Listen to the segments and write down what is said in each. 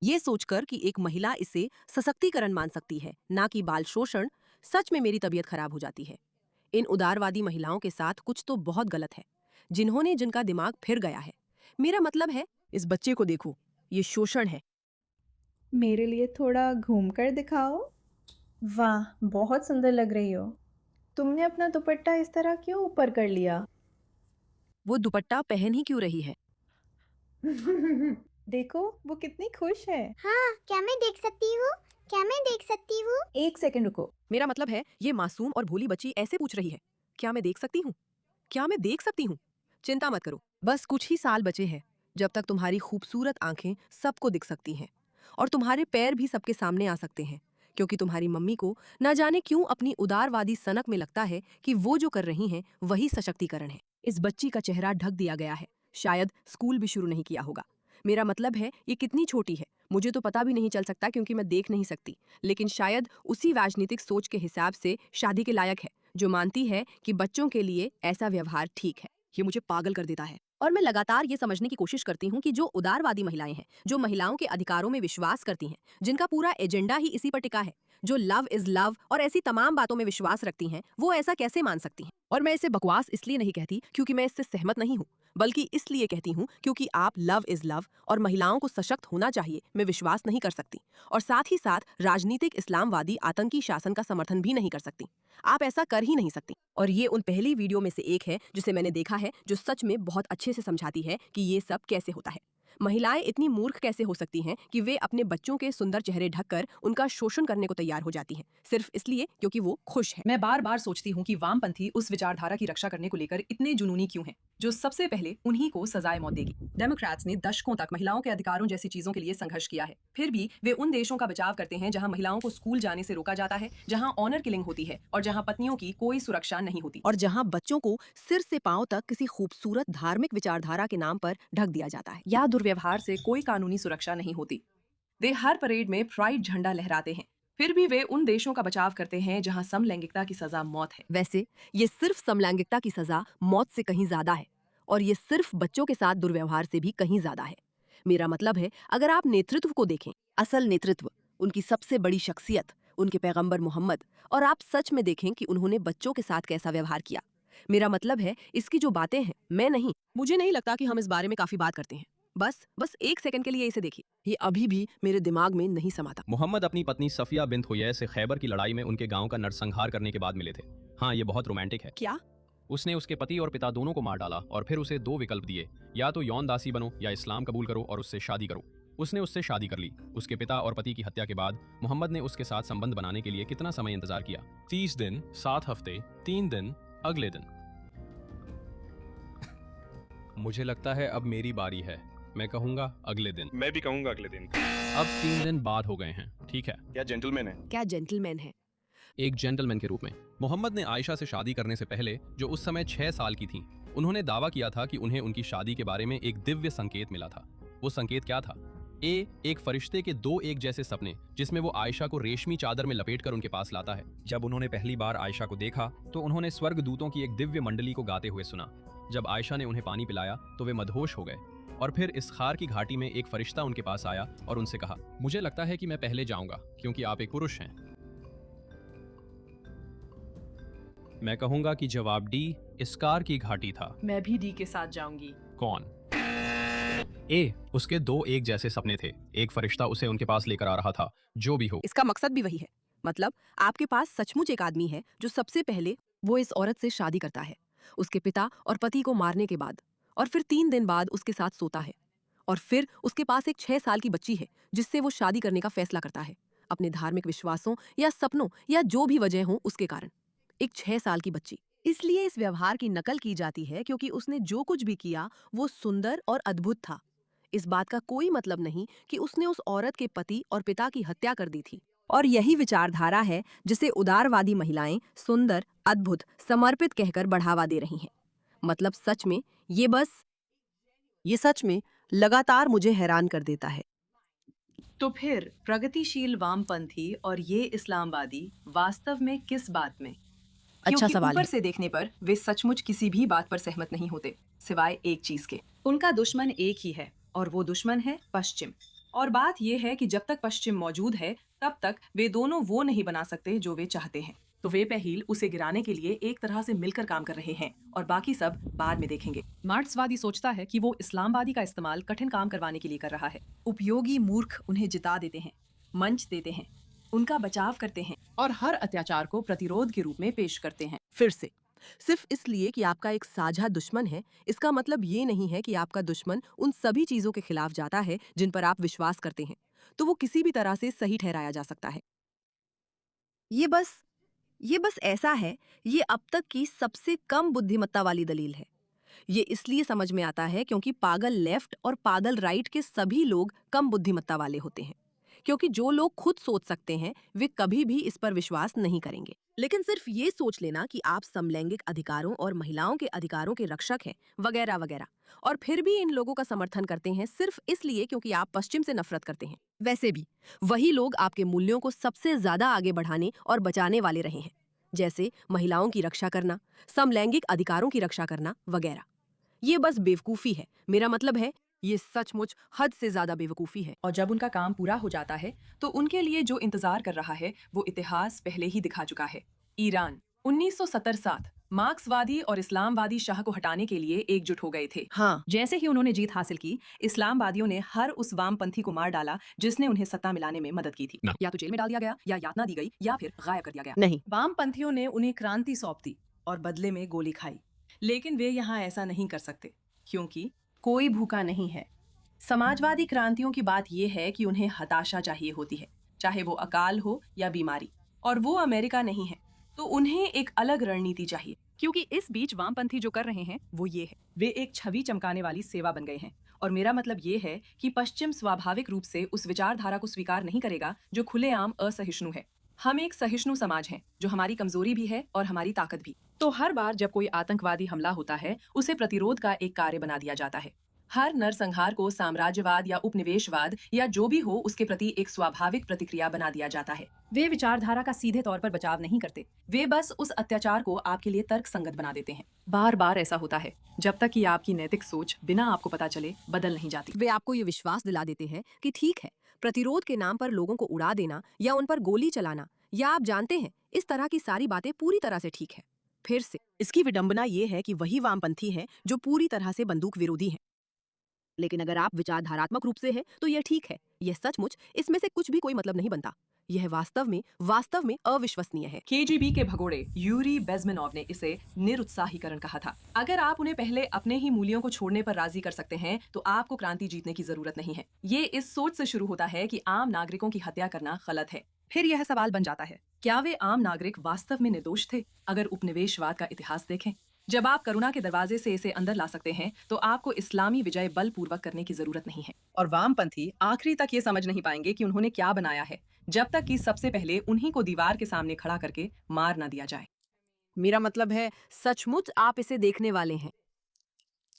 ये सोचकर कि एक महिला इसे सशक्तिकरण मान सकती है, ना कि बाल शोषण, सच में मेरी तबीयत खराब हो जाती है। इन उदारवादी महिलाओं के साथ कुछ तो बहुत गलत है, जिनका दिमाग फिर गया है। मेरा मतलब है, इस बच्चे को देखो, ये शोषण है। मेरे लिए थोड़ा घूम कर दिखाओ। वाह, बहुत सुंदर लग रही हो। तुमने अपना दुपट्टा इस तरह क्यों ऊपर कर लिया? वो दुपट्टा पहन ही क्यों रही है? देखो, वो कितनी खुश है। हाँ, क्या मैं देख सकती हूँ? क्या मैं देख सकती हूँ? एक सेकंड रुको। मेरा मतलब है, ये मासूम और भोली बच्ची ऐसे पूछ रही है, क्या मैं देख सकती हूँ? क्या मैं देख सकती हूँ? चिंता मत करो, बस कुछ ही साल बचे हैं, जब तक तुम्हारी खूबसूरत आंखें सबको दिख सकती हैं और तुम्हारे पैर भी सबके सामने आ सकते हैं, क्योंकि तुम्हारी मम्मी को न जाने क्यों अपनी उदारवादी सनक में लगता है कि वो जो कर रही हैं वही सशक्तिकरण है। इस बच्ची का चेहरा ढक दिया गया है, शायद स्कूल भी शुरू नहीं किया होगा। मेरा मतलब है, ये कितनी छोटी है मुझे तो पता भी नहीं चल सकता, क्योंकि मैं देख नहीं सकती, लेकिन शायद उसी राजनीतिक सोच के हिसाब से शादी के लायक है, जो मानती है कि बच्चों के लिए ऐसा व्यवहार ठीक है। ये मुझे पागल कर देता है। और मैं लगातार ये समझने की कोशिश करती हूँ कि जो उदारवादी महिलाएं हैं, जो महिलाओं के अधिकारों में विश्वास करती हैं, जिनका पूरा एजेंडा ही इसी पर टिका है, जो लव इज लव और ऐसी तमाम बातों में विश्वास रखती हैं, वो ऐसा कैसे मान सकती हैं? और मैं इसे बकवास इसलिए नहीं कहती क्योंकि मैं इससे सहमत नहीं हूँ, बल्कि इसलिए कहती हूँ क्योंकि आप लव इज लव और महिलाओं को सशक्त होना चाहिए में विश्वास नहीं कर सकती, और साथ ही साथ राजनीतिक इस्लामवादी आतंकी शासन का समर्थन भी नहीं कर सकती। आप ऐसा कर ही नहीं सकती। और ये उन पहली वीडियो में से एक है जिसे मैंने देखा है, जो सच में बहुत अच्छे से समझाती है कि ये सब कैसे होता है। महिलाएं इतनी मूर्ख कैसे हो सकती हैं कि वे अपने बच्चों के सुंदर चेहरे ढककर उनका शोषण करने को तैयार हो जाती हैं, सिर्फ इसलिए क्योंकि वो खुश है। मैं बार बार सोचती हूँ कि वामपंथी उस विचारधारा की रक्षा करने को लेकर इतने जुनूनी क्यों हैं, जो सबसे पहले उन्हीं को सजाए मौत देगी। डेमोक्रेट्स ने दशकों तक महिलाओं के अधिकारों जैसी चीजों के लिए संघर्ष किया है, फिर भी वे उन देशों का बचाव करते हैं जहां महिलाओं को स्कूल जाने से रोका जाता है, जहां ऑनर किलिंग होती है और जहां पत्नियों की कोई सुरक्षा नहीं होती, और जहां बच्चों को सिर से पांव तक किसी खूबसूरत धार्मिक विचारधारा के नाम पर ढक दिया जाता है, या दुर्व्यवहार से कोई कानूनी सुरक्षा नहीं होती। वे हर परेड में प्राइड झंडा लहराते हैं, फिर भी वे उन देशों का बचाव करते हैं जहां समलैंगिकता की सजा मौत है। वैसे ये सिर्फ समलैंगिकता की सजा मौत से कहीं ज्यादा है, और ये सिर्फ बच्चों के साथ दुर्व्यवहार से भी कहीं ज्यादा है। मेरा मतलब है, अगर आप नेतृत्व को देखें, असल नेतृत्व, उनकी सबसे बड़ी शख्सियत, उनके पैगंबर मोहम्मद, और आप सच में देखें कि उन्होंने बच्चों के साथ कैसा व्यवहार किया। मेरा मतलब है, इसकी जो बातें हैं, मैं नहीं, मुझे नहीं लगता कि हम इस बारे में काफी बात करते हैं। बस बस एक सेकंड के लिए इसे देखिए, ये अभी भी मेरे दिमाग में नहीं समाता। मोहम्मद अपनी पत्नी सफिया बिन्त हुयैस से खैबर की लड़ाई में उनके गांव का नरसंहार करने के बाद मिले थे। हाँ, ये बहुत रोमांटिक है। क्या? उसने उसके पति और पिता दोनों को मार डाला और फिर उसे दो विकल्प दिए, या तो यौन दासी बनो या इस्लाम कबूल करो और उससे शादी करो। उसने उससे शादी कर ली। उसके पिता और पति की हत्या के बाद मोहम्मद ने उसके साथ संबंध बनाने के लिए कितना समय इंतजार किया? 30 दिन, 7 हफ्ते, 3 दिन, अगले दिन। मुझे लगता है अब मेरी बारी है। मैं कहूंगा अगले दिन। मैं भी कहूंगा अगले दिन। अब 3 दिन बाद हो गए हैं, ठीक है? क्या जेंटलमैन है? क्या जेंटलमैन है? एक जेंटलमैन के रूप में मोहम्मद ने आयशा से शादी करने से पहले, जो उस समय 6 साल की थी, उन्होंने दावा किया था कि उन्हें उनकी शादी के बारे में एक दिव्य संकेत मिला था। वो संकेत क्या था? एक फरिश्ते के दो एक जैसे सपने, जिसमें वो आयशा को रेशमी चादर में लपेटकर उनके पास लाता है। जब उन्होंने पहली बार आयशा को देखा तो उन्होंने स्वर्ग दूतों की एक दिव्य मंडली को गाते हुए सुना। जब आयशा ने उन्हें पानी पिलाया तो वे मदहोश हो गए, और फिर इस खार की घाटी में एक फरिश्ता उनके पास आया और उनसे कहा, मुझे लगता है कि मैं पहले जाऊंगा क्योंकि आप एक पुरुष हैं। मैं कहूंगा कि जवाब डी, इसकार की घाटी था। मैं भी डी के साथ जाऊंगी। कौन? ए, उसके दो एक जैसे सपने थे। एक फरिश्ता उसे उनके पास लेकर आ रहा था। जो भी हो, इसका मकसद भी वही है। मतलब आपके पास सचमुच एक आदमी है जो सबसे पहले वो इस औरत से शादी करता है, उसके पिता और पति को मारने के बाद, और फिर 3 दिन बाद उसके साथ सोता है, और फिर उसके पास एक 6 साल की बच्ची है जिससे वो शादी करने का फैसला करता है, अपने धार्मिक विश्वासों या सपनों या जो भी वजह हो उसके कारण। एक 6 साल की बच्ची। इसलिए इस व्यवहार की नकल की जाती है क्योंकि उसने जो कुछ भी किया वो सुंदर और अद्भुत था। इस बात का कोई मतलब नहीं कि उसने उस औरत के पति और पिता की हत्या कर दी थी। और यही विचारधारा है जिसे उदारवादी महिलाएं सुंदर, अद्भुत, समर्पित कहकर बढ़ावा दे रही हैं। मतलब सच में ये सच में लगातार मुझे हैरान कर देता है। तो फिर प्रगतिशील वामपंथी और ये इस्लामवादी वास्तव में किस बात में? अच्छा क्योंकि सवाल ऊपर है। से देखने पर वे सचमुच किसी भी बात पर सहमत नहीं होते, सिवाय एक चीज के। उनका दुश्मन एक ही है, और वो दुश्मन है पश्चिम। और बात यह है कि जब तक पश्चिम मौजूद है तब तक वे दोनों वो नहीं बना सकते जो वे चाहते हैं। तो वे पहले उसे गिराने के लिए एक तरह से मिलकर काम कर रहे हैं और बाकी सब बाद में देखेंगे। मार्क्सवादी सोचता है कि वो इस्लामवादी का इस्तेमाल कठिन काम करवाने के लिए कर रहा है। उपयोगी मूर्ख उन्हें जिता देते हैं, मंच देते हैं, उनका बचाव करते हैं और हर अत्याचार को प्रतिरोध के रूप में पेश करते हैं। फिर से, सिर्फ इसलिए कि आपका एक साझा दुश्मन है, इसका मतलब ये नहीं है कि आपका दुश्मन उन सभी चीजों के खिलाफ जाता है जिन पर आप विश्वास करते हैं, तो वो किसी भी तरह से सही ठहराया जा सकता है। ये बस ऐसा है, ये अब तक की सबसे कम बुद्धिमत्ता वाली दलील है। ये इसलिए समझ में आता है क्योंकि पागल लेफ्ट और पागल राइट के सभी लोग कम बुद्धिमत्ता वाले होते हैं, क्योंकि जो लोग खुद सोच सकते हैं वे कभी भी इस पर विश्वास नहीं करेंगे। लेकिन सिर्फ ये सोच लेना कि आप समलैंगिक अधिकारों और महिलाओं के अधिकारों के रक्षक हैं वगैरह वगैरह, और फिर भी इन लोगों का समर्थन करते हैं सिर्फ इसलिए क्योंकि आप पश्चिम से नफरत करते हैं। वैसे भी वही लोग आपके मूल्यों को सबसे ज्यादा आगे बढ़ाने और बचाने वाले रहे हैं, जैसे महिलाओं की रक्षा करना, समलैंगिक अधिकारों की रक्षा करना वगैरह। ये बस बेवकूफी है। मेरा मतलब है ये सचमुच हद से ज्यादा बेवकूफी है। और जब उनका काम पूरा हो जाता है तो उनके लिए जो इंतजार कर रहा है वो इतिहास पहले ही दिखा चुका है। ईरान 1970 मार्क्सवादी और इस्लामवादी शाह को हटाने के लिए एकजुट हो गए थे। हाँ, जैसे ही उन्होंने जीत हासिल की, इस्लामवादियों ने हर उस वामपंथी को मार डाला जिसने उन्हें सत्ता मिलाने में मदद की थी। ना। या तो जेल में डाल दिया गया, या यातना दी गई, या फिर गायब कर दिया गया। नहीं, वामपंथियों ने उन्हें क्रांति सौंप दी और बदले में गोली खाई। लेकिन वे यहाँ ऐसा नहीं कर सकते क्योंकि कोई भूखा नहीं है। समाजवादी क्रांतियों की बात यह है कि उन्हें हताशा चाहिए होती है, चाहे वो अकाल हो या बीमारी, और वो अमेरिका नहीं है, तो उन्हें एक अलग रणनीति चाहिए। क्योंकि इस बीच वामपंथी जो कर रहे हैं वो ये है, वे एक छवि चमकाने वाली सेवा बन गए हैं। और मेरा मतलब ये है कि पश्चिम स्वाभाविक रूप से उस विचारधारा को स्वीकार नहीं करेगा जो खुलेआम असहिष्णु है। हम एक सहिष्णु समाज हैं, जो हमारी कमजोरी भी है और हमारी ताकत भी। तो हर बार जब कोई आतंकवादी हमला होता है, उसे प्रतिरोध का एक कार्य बना दिया जाता है। हर नरसंहार को साम्राज्यवाद या उपनिवेशवाद या जो भी हो उसके प्रति एक स्वाभाविक प्रतिक्रिया बना दिया जाता है। वे विचारधारा का सीधे तौर पर बचाव नहीं करते, वे बस उस अत्याचार को आपके लिए तर्कसंगत बना देते हैं। बार बार ऐसा होता है जब तक कि आपकी नैतिक सोच बिना आपको पता चले बदल नहीं जाती। वे आपको ये विश्वास दिला देते हैं कि ठीक है, प्रतिरोध के नाम पर लोगों को उड़ा देना या उन पर गोली चलाना, या आप जानते हैं, इस तरह की सारी बातें पूरी तरह से ठीक है। फिर से, इसकी विडंबना ये है कि वही वामपंथी हैं जो पूरी तरह से बंदूक विरोधी हैं। लेकिन अगर आप विचारधारात्मक रूप से हैं तो यह ठीक है। यह सचमुच, इसमें से कुछ भी कोई मतलब नहीं बनता। यह वास्तव में अविश्वसनीय है। केजीबी के भगोड़े यूरी बेज़मेनोव ने इसे निरुत्साहीकरण कहा था। अगर आप उन्हें पहले अपने ही मूल्यों को छोड़ने पर राजी कर सकते हैं तो आपको क्रांति जीतने की जरूरत नहीं है। ये इस सोच से शुरू होता है कि आम नागरिकों की हत्या करना गलत है। फिर यह सवाल बन जाता है, क्या वे आम नागरिक वास्तव में निर्दोष थे? अगर उपनिवेशवाद का इतिहास देखें, जब आप करुणा के दरवाजे से इसे अंदर ला सकते हैं तो आपको इस्लामी विजय बलपूर्वक करने की जरूरत नहीं है। और वामपंथी आखिरी तक ये समझ नहीं पाएंगे कि उन्होंने क्या बनाया है, जब तक कि सबसे पहले उन्हीं को दीवार के सामने खड़ा करके मार ना दिया जाए। मेरा मतलब है, सचमुच आप इसे देखने वाले हैं।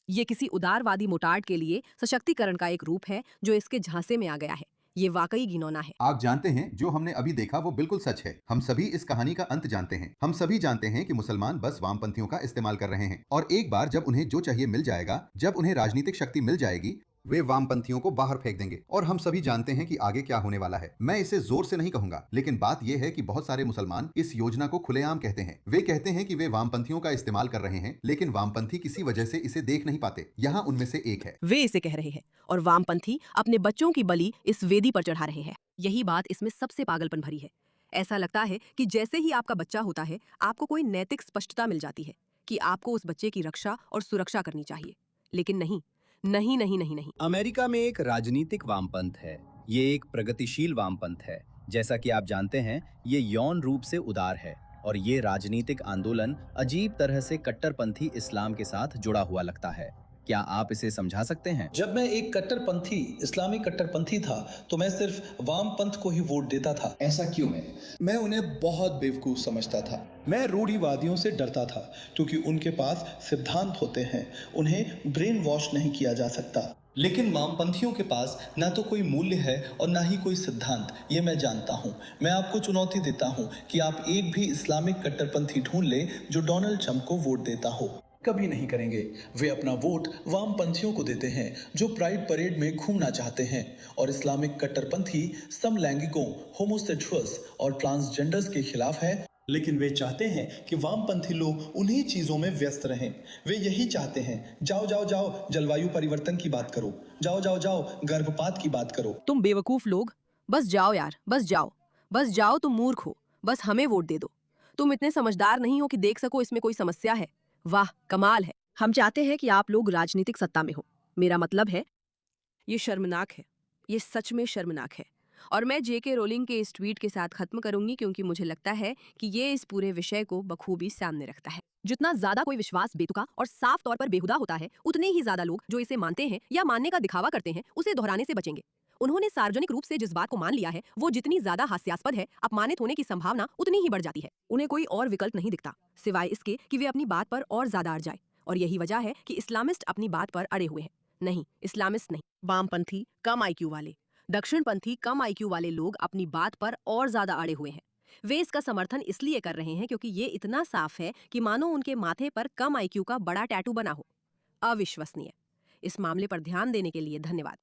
ये किसी उदारवादी मोटार्ड के लिए सशक्तिकरण का एक रूप है जो इसके झांसे में आ गया है। ये वाकई घिनौना है। आप जानते हैं, जो हमने अभी देखा वो बिल्कुल सच है। हम सभी इस कहानी का अंत जानते हैं। हम सभी जानते हैं कि मुसलमान बस वामपंथियों का इस्तेमाल कर रहे हैं, और एक बार जब उन्हें जो चाहिए मिल जाएगा, जब उन्हें राजनीतिक शक्ति मिल जाएगी, वे वामपंथियों को बाहर फेंक देंगे। और हम सभी जानते हैं कि आगे क्या होने वाला है। मैं इसे जोर से नहीं कहूंगा, लेकिन बात यह है कि बहुत सारे मुसलमान इस योजना को खुलेआम कहते हैं। वे कहते हैं कि वे वामपंथियों का इस्तेमाल कर रहे हैं, लेकिन वामपंथी किसी वजह से इसे देख नहीं पाते। यहाँ उनमें से एक है। वे इसे कह रहे हैं और वामपंथी अपने बच्चों की बलि इस वेदी पर चढ़ा रहे हैं। यही बात इसमें सबसे पागलपन भरी है। ऐसा लगता है कि जैसे ही आपका बच्चा होता है, आपको कोई नैतिक स्पष्टता मिल जाती है कि आपको उस बच्चे की रक्षा और सुरक्षा करनी चाहिए। लेकिन नहीं नहीं नहीं नहीं नहीं। अमेरिका में एक राजनीतिक वामपंथ है। ये एक प्रगतिशील वामपंथ है। जैसा कि आप जानते हैं, ये यौन रूप से उदार है, और ये राजनीतिक आंदोलन अजीब तरह से कट्टरपंथी इस्लाम के साथ जुड़ा हुआ लगता है। क्या आप इसे समझा सकते हैं? जब मैं एक कट्टरपंथी इस्लामी कट्टरपंथी था तो मैं सिर्फ वामपंथ को ही वोट देता था। ऐसा क्यों है? मैं उन्हें बहुत बेवकूफ समझता था। मैं रूढ़िवादियों से डरता था क्योंकि उनके पास सिद्धांत होते हैं, उन्हें ब्रेन वॉश नहीं किया जा सकता। लेकिन वामपंथियों के पास ना तो कोई मूल्य है और ना ही कोई सिद्धांत, ये मैं जानता हूँ। मैं आपको चुनौती देता हूँ कि आप एक भी इस्लामिक कट्टरपंथी ढूंढ लें जो डोनाल्ड ट्रंप को वोट देता हो। कभी नहीं करेंगे। वे अपना वोट वामपंथियों को देते हैं जो प्राइड परेड में घूमना चाहते हैं और इस्लामिक कट्टरपंथी समलैंगिकों, होमोसेक्सुअल्स और ट्रांसजेंडर्स के खिलाफ है। लेकिन वे चाहते हैं कि वामपंथी लोग उन्हीं चीजों में व्यस्त रहें। वे यही चाहते हैं, जाओ जाओ जाओ जलवायु परिवर्तन की बात करो, जाओ जाओ जाओ गर्भपात की बात करो। तुम बेवकूफ लोग, बस जाओ यार, बस जाओ, तुम मूर्ख हो, बस हमें वोट दे दो। तुम इतने समझदार नहीं हो कि देख सको इसमें कोई समस्या है। वाह, कमाल है। हम चाहते हैं कि आप लोग राजनीतिक सत्ता में हो। मेरा मतलब है, ये शर्मनाक है, ये सच में शर्मनाक है। और मैं जेके रोलिंग के इस ट्वीट के साथ खत्म करूंगी क्योंकि मुझे लगता है कि ये इस पूरे विषय को बखूबी सामने रखता है। जितना ज्यादा कोई विश्वास बेतुका और साफ तौर पर बेहुदा होता है, उतने ही ज्यादा लोग जो इसे मानते हैं या मानने का दिखावा करते हैं, उसे दोहराने से बचेंगे। उन्होंने सार्वजनिक रूप से जिस बात को मान लिया है, वो जितनी ज्यादा हास्यास्पद है, अपमानित होने की संभावना उतनी ही बढ़ जाती है। उन्हें कोई और विकल्प नहीं दिखता सिवाय इसके कि वे अपनी बात पर और ज्यादा अड़ जाए। और यही वजह है कि इस्लामिस्ट अपनी बात पर अड़े हुए हैं। नहीं, इस्लामिस्ट नहीं, वामपंथी, कम आईक्यू वाले, दक्षिणपंथी, कम आईक्यू वाले लोग अपनी बात पर और ज्यादा अड़े हुए हैं। वे इसका समर्थन इसलिए कर रहे हैं क्योंकि ये इतना साफ है कि मानो उनके माथे पर कम आईक्यू का बड़ा टैटू बना हो। अविश्वसनीय। इस मामले पर ध्यान देने के लिए धन्यवाद।